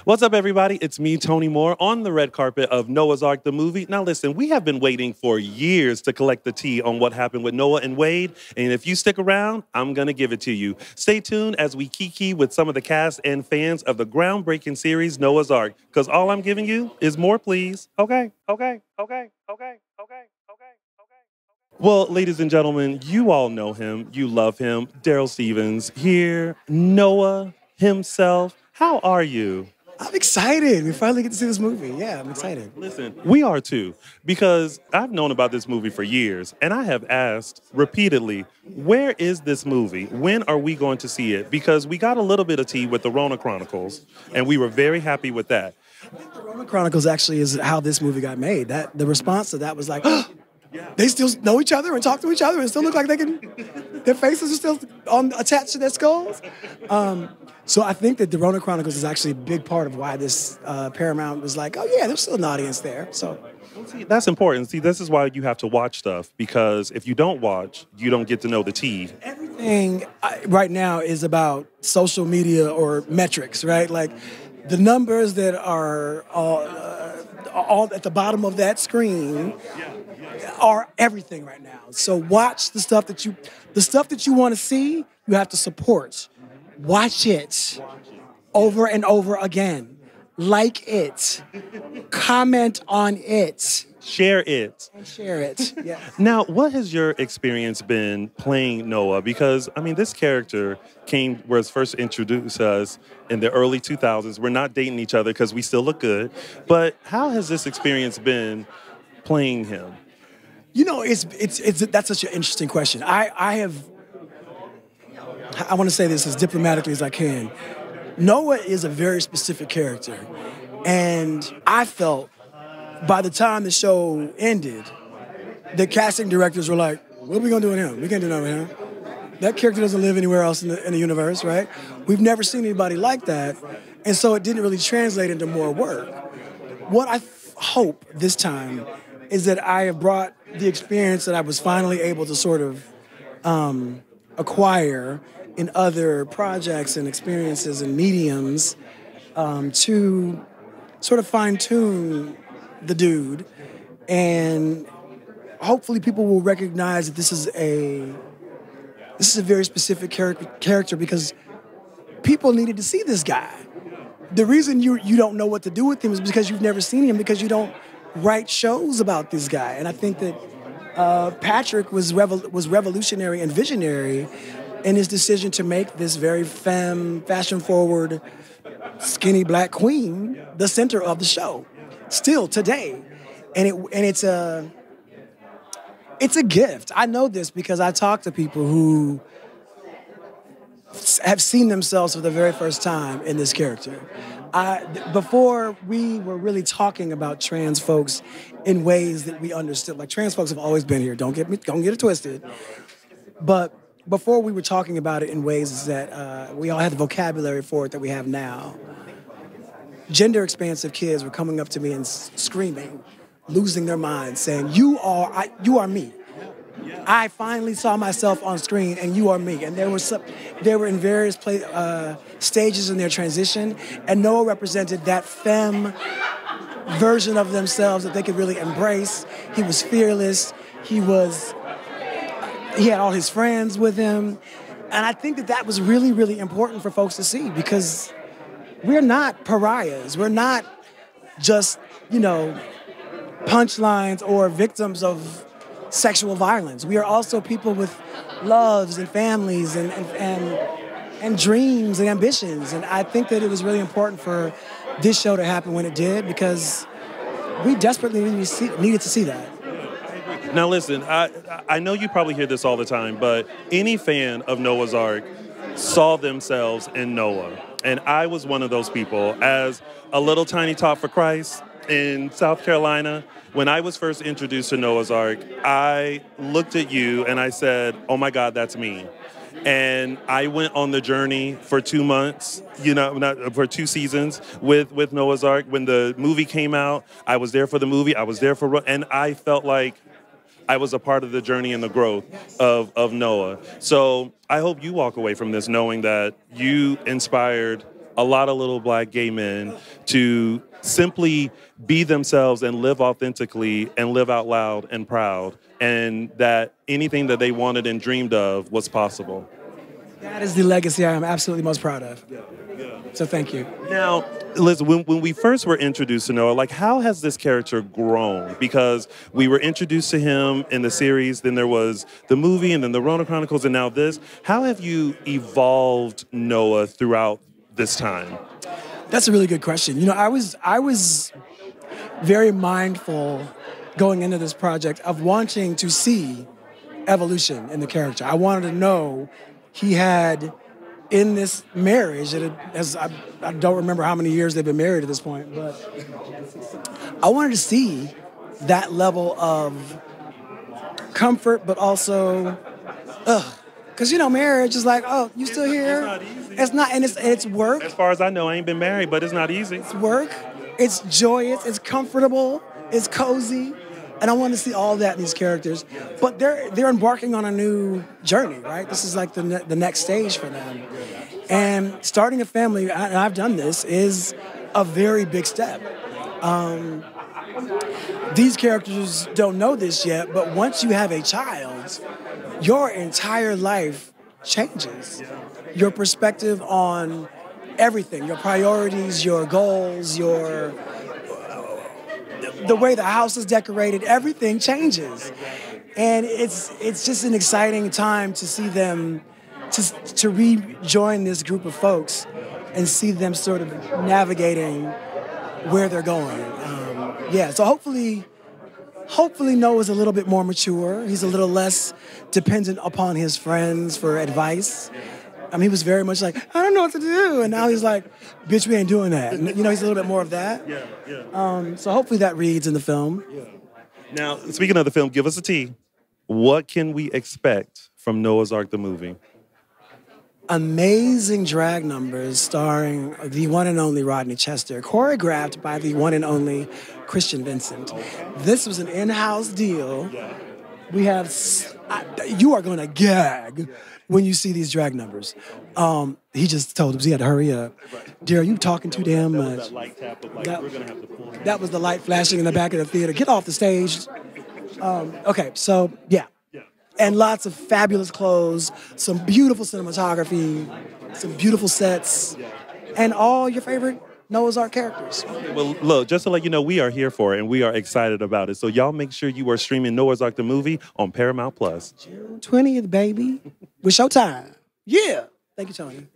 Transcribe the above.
What's up, everybody? It's me, Tony Moore, on the red carpet of Noah's Ark, the movie. Now, listen, we have been waiting for years to collect the tea on what happened with Noah and Wade, and if you stick around, I'm going to give it to you. Stay tuned as we kiki with some of the cast and fans of the groundbreaking series Noah's Ark, because all I'm giving you is more, please. Okay. Well, ladies and gentlemen, you all know him. You love him. Darryl Stephens here. Noah himself. How are you? I'm excited. We finally get to see this movie. Yeah, I'm excited. Listen, we are too, because I've known about this movie for years, and I have asked repeatedly, where is this movie? When are we going to see it? Because we got a little bit of tea with the Rona Chronicles, and we were very happy with that. The Rona Chronicles actually is how this movie got made. That the response to that was like, they still know each other and talk to each other and still look like they can, their faces are still attached to their skulls. So I think that the Rona Chronicles is actually a big part of why this Paramount was like, oh yeah, there's still an audience there. So see, that's important. See, this is why you have to watch stuff, because if you don't watch, you don't get to know the tea. Everything right now is about social media or metrics, right? Like the numbers that are all at the bottom of that screen are everything right now. So watch the stuff that you want to see, you have to support. Watch it over and over again. Like it. Comment on it. Share it. And share it. Yes. Now, what has your experience been playing Noah? Because, I mean, this character was first introduced to us in the early 2000s. We're not dating each other because we still look good. But how has this experience been playing him? You know, that's such an interesting question. I want to say this as diplomatically as I can. Noah is a very specific character. And I felt by the time the show ended, the casting directors were like, what are we going to do with him? We can't do nothing with him. That character doesn't live anywhere else in the universe, right? We've never seen anybody like that. And so it didn't really translate into more work. What I hope this time is that I have brought the experience that I was finally able to sort of acquire in other projects and experiences and mediums to sort of fine-tune the dude. And hopefully people will recognize that this is a very specific character because people needed to see this guy. The reason you don't know what to do with him is because you've never seen him, because you don't write shows about this guy. And I think that Patrick was revolutionary and visionary in his decision to make this very fashion-forward, skinny black queen the center of the show, still today. And it's a gift. I know this because I talk to people who have seen themselves for the very first time in this character. Before we were really talking about trans folks in ways that we understood, like trans folks have always been here. Don't get it twisted. But before we were talking about it in ways that we all had the vocabulary for it that we have now, gender expansive kids were coming up to me and screaming, losing their minds, saying, you are me. I finally saw myself on screen, and you are me. And they were in various stages in their transition, and Noah represented that femme version of themselves that they could really embrace. He was fearless. He had all his friends with him. And I think that was really, really important for folks to see, because we're not pariahs. We're not just, punchlines or victims of sexual violence. We are also people with loves and families and dreams and ambitions. And I think that it was really important for this show to happen when it did, because we desperately needed to see that. Now listen, I know you probably hear this all the time, but any fan of Noah's Ark saw themselves in Noah. And I was one of those people. As a little tiny tot for Christ in South Carolina, when I was first introduced to Noah's Ark, I looked at you and I said, oh my God, that's me. And I went on the journey for 2 months, for 2 seasons with Noah's Ark. When the movie came out, I was there for the movie. I was there and I felt like I was a part of the journey and the growth of Noah. So I hope you walk away from this knowing that you inspired a lot of little black gay men to simply be themselves and live authentically and live out loud and proud, and that anything that they wanted and dreamed of was possible. That is the legacy I am absolutely most proud of. So thank you. Now, Liz, when we first were introduced to Noah, like, how has this character grown? Because we were introduced to him in the series, then there was the movie, and then the Rona Chronicles, and now this. How have you evolved Noah throughout this time? That's a really good question. You know, I was very mindful going into this project of wanting to see evolution in the character. I wanted to know he had, in this marriage, I don't remember how many years they've been married at this point, but I wanted to see that level of comfort, but also, because, you know, marriage is like, oh, you still here? It's not easy. It's not, and it's work. As far as I know, I ain't been married, but it's not easy. It's work. It's joyous. It's comfortable. It's cozy. And I want to see all that in these characters. But they're embarking on a new journey, right? This is like the next stage for them. And starting a family, and I've done this, is a very big step. These characters don't know this yet, but once you have a child, your entire life changes. Your perspective on everything, your priorities, your goals, the way the house is decorated, everything changes. And it's just an exciting time to see them, to rejoin this group of folks and see them sort of navigating where they're going. So hopefully Noah's a little bit more mature. He's a little less dependent upon his friends for advice. I mean, he was very much like, I don't know what to do. And now he's like, bitch, we ain't doing that. And, you know, he's a little bit more of that. So hopefully that reads in the film. Now, speaking of the film, give us a tea. What can we expect from Noah's Ark, the movie? Amazing drag numbers starring the one and only Rodney Chester, choreographed by the one and only Christian Vincent. This was an in-house deal. We have, you are going to gag when you see these drag numbers. He just told us he had to hurry up. Darryl, you talking too damn much. That was the light flashing in the back of the theater. Get off the stage. Okay, so yeah. And lots of fabulous clothes, some beautiful cinematography, some beautiful sets, and all your favorite Noah's Ark characters. Well, look, just to let you know, we are here for it, and we are excited about it. So y'all make sure you are streaming Noah's Ark, the movie, on Paramount+. June 20th, baby. With Showtime. Yeah. Thank you, Tony.